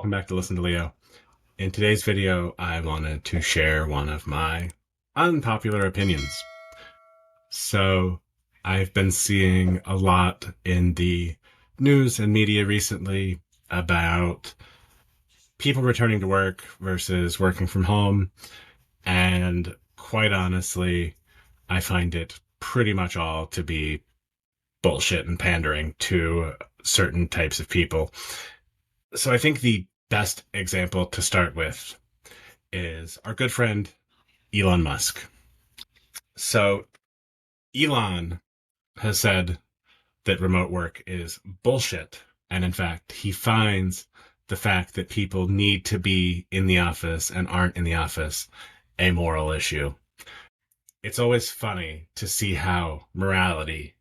welcome back to Listen to Leo. In today's video, I wanted to share one of my unpopular opinions. So, I've been seeing a lot in the news and media recently about people returning to work versus working from home, and quite honestly, I find it pretty much all to be bullshit and pandering to certain types of people. So I think the best example to start with is our good friend Elon Musk. So Elon has said that remote work is bullshit. And in fact, he finds the fact that people need to be in the office and aren't in the office a moral issue. It's always funny to see how morality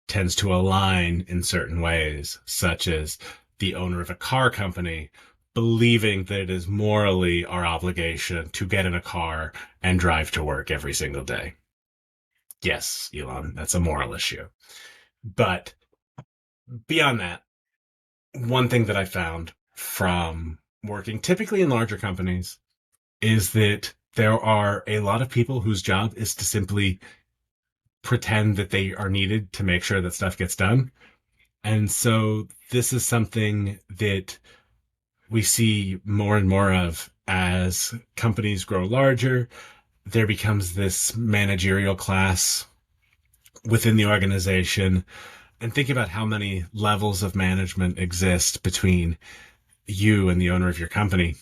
tends to align in certain ways, such as the owner of a car company believing that it is morally our obligation to get in a car and drive to work every single day. Yes, Elon, that's a moral issue. But beyond that, one thing that I found from working typically in larger companies is that there are a lot of people whose job is to simply pretend that they are needed to make sure that stuff gets done. And so this is something that we see more and more of as companies grow larger. There becomes this managerial class within the organization. And think about how many levels of management exist between you and the owner of your company.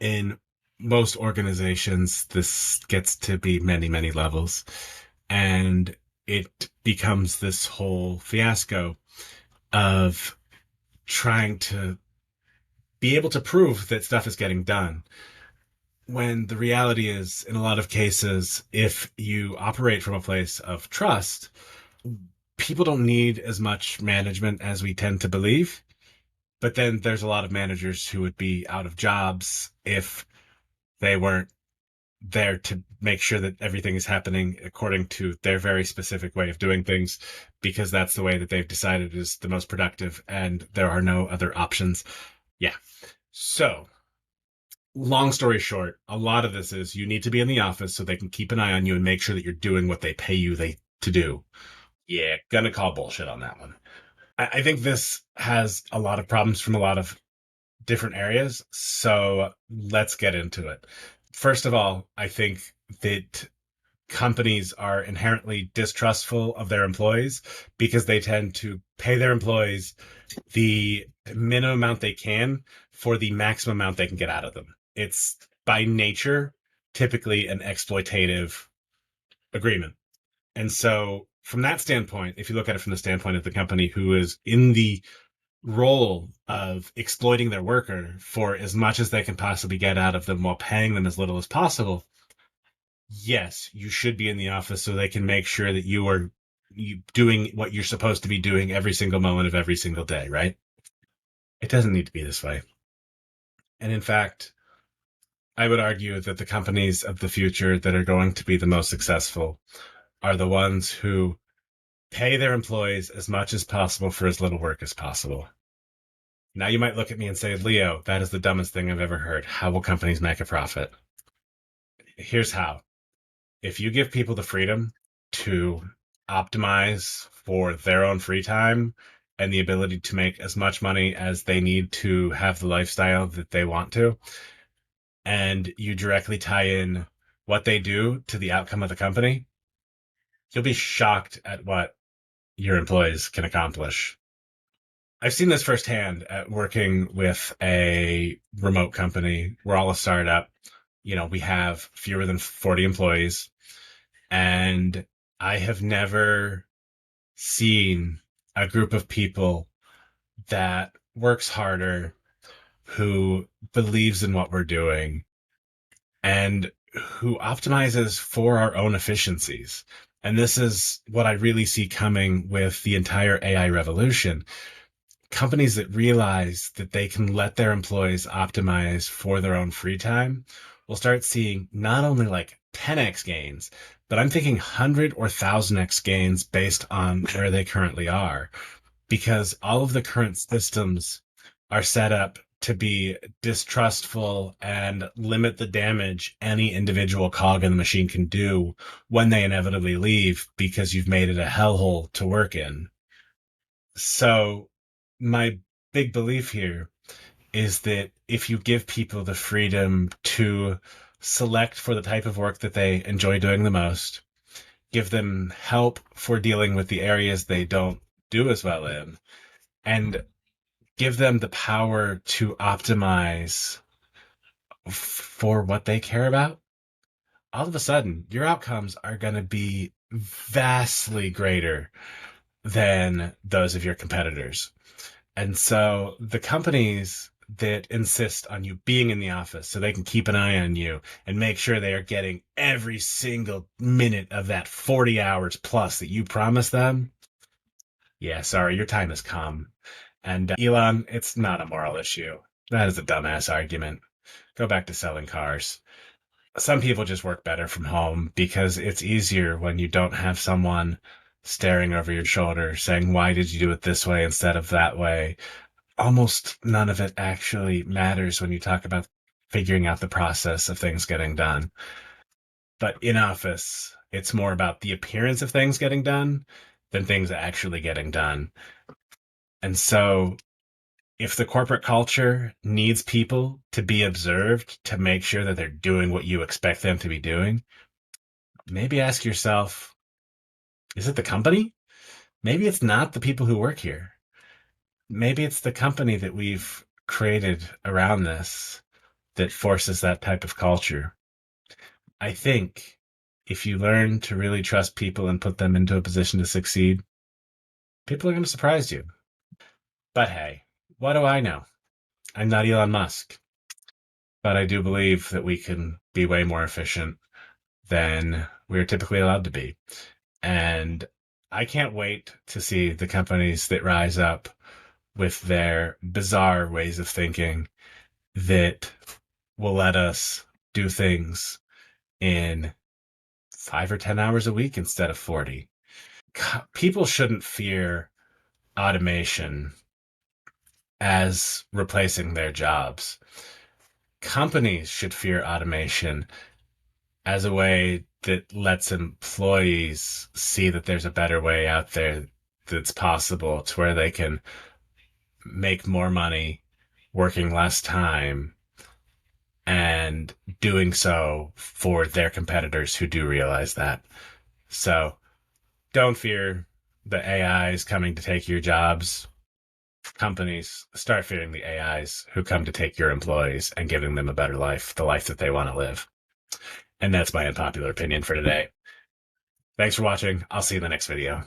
In most organizations, this gets to be many, many levels. And it becomes this whole fiasco of trying to be able to prove that stuff is getting done. When the reality is, in a lot of cases, if you operate from a place of trust, people don't need as much management as we tend to believe. But then there's a lot of managers who would be out of jobs if they weren't there to make sure that everything is happening according to their very specific way of doing things, because that's the way that they've decided is the most productive and there are no other options. Yeah. So, long story short, a lot of this is you need to be in the office so they can keep an eye on you and make sure that you're doing what they pay you to do. Yeah, gonna call bullshit on that one. I think this has a lot of problems from a lot of different areas. So let's get into it. First of all, I think that companies are inherently distrustful of their employees because they tend to pay their employees the minimum amount they can for the maximum amount they can get out of them. It's by nature typically an exploitative agreement. And so, from that standpoint, if you look at it from the standpoint of the company who is in the role of exploiting their worker for as much as they can possibly get out of them while paying them as little as possible, yes, you should be in the office so they can make sure that you doing what you're supposed to be doing every single moment of every single day, right? It doesn't need to be this way. And in fact, I would argue that the companies of the future that are going to be the most successful are the ones who pay their employees as much as possible for as little work as possible. Now you might look at me and say, Leo, that is the dumbest thing I've ever heard. How will companies make a profit? Here's how. If you give people the freedom to optimize for their own free time and the ability to make as much money as they need to have the lifestyle that they want to, and you directly tie in what they do to the outcome of the company, you'll be shocked at what your employees can accomplish. I've seen this firsthand at working with a remote company. We're all a startup. We have fewer than 40 employees, and I have never seen a group of people that works harder, who believes in what we're doing, and who optimizes for our own efficiencies. And this is what I really see coming with the entire AI revolution. Companies that realize that they can let their employees optimize for their own free time will start seeing not only like 10x gains, but I'm thinking 100 or 1000x gains based on where they currently are, because all of the current systems are set up to be distrustful and limit the damage any individual cog in the machine can do when they inevitably leave because you've made it a hellhole to work in. So, my big belief here is that if you give people the freedom to select for the type of work that they enjoy doing the most, give them help for dealing with the areas they don't do as well in, and give them the power to optimize for what they care about, all of a sudden your outcomes are going to be vastly greater than those of your competitors. And so the companies that insist on you being in the office so they can keep an eye on you and make sure they are getting every single minute of that 40 hours plus that you promised them, yeah, sorry, your time has come. And Elon, it's not a moral issue. That is a dumbass argument. Go back to selling cars. Some people just work better from home because it's easier when you don't have someone staring over your shoulder saying, why did you do it this way instead of that way? Almost none of it actually matters when you talk about figuring out the process of things getting done. But in office, it's more about the appearance of things getting done than things actually getting done. And so if the corporate culture needs people to be observed to make sure that they're doing what you expect them to be doing, maybe ask yourself, is it the company? Maybe it's not the people who work here. Maybe it's the company that we've created around this that forces that type of culture. I think if you learn to really trust people and put them into a position to succeed, people are going to surprise you. But hey, what do I know? I'm not Elon Musk, but I do believe that we can be way more efficient than we're typically allowed to be. And I can't wait to see the companies that rise up with their bizarre ways of thinking that will let us do things in 5 or 10 hours a week instead of 40. People shouldn't fear automation as replacing their jobs. Companies should fear automation as a way that lets employees see that there's a better way out there that's possible to where they can make more money working less time and doing so for their competitors who do realize that. So don't fear the AIs coming to take your jobs. Companies, start fearing the AIs who come to take your employees and giving them a better life, the life that they want to live. And that's my unpopular opinion for today. Thanks for watching. I'll see you in the next video.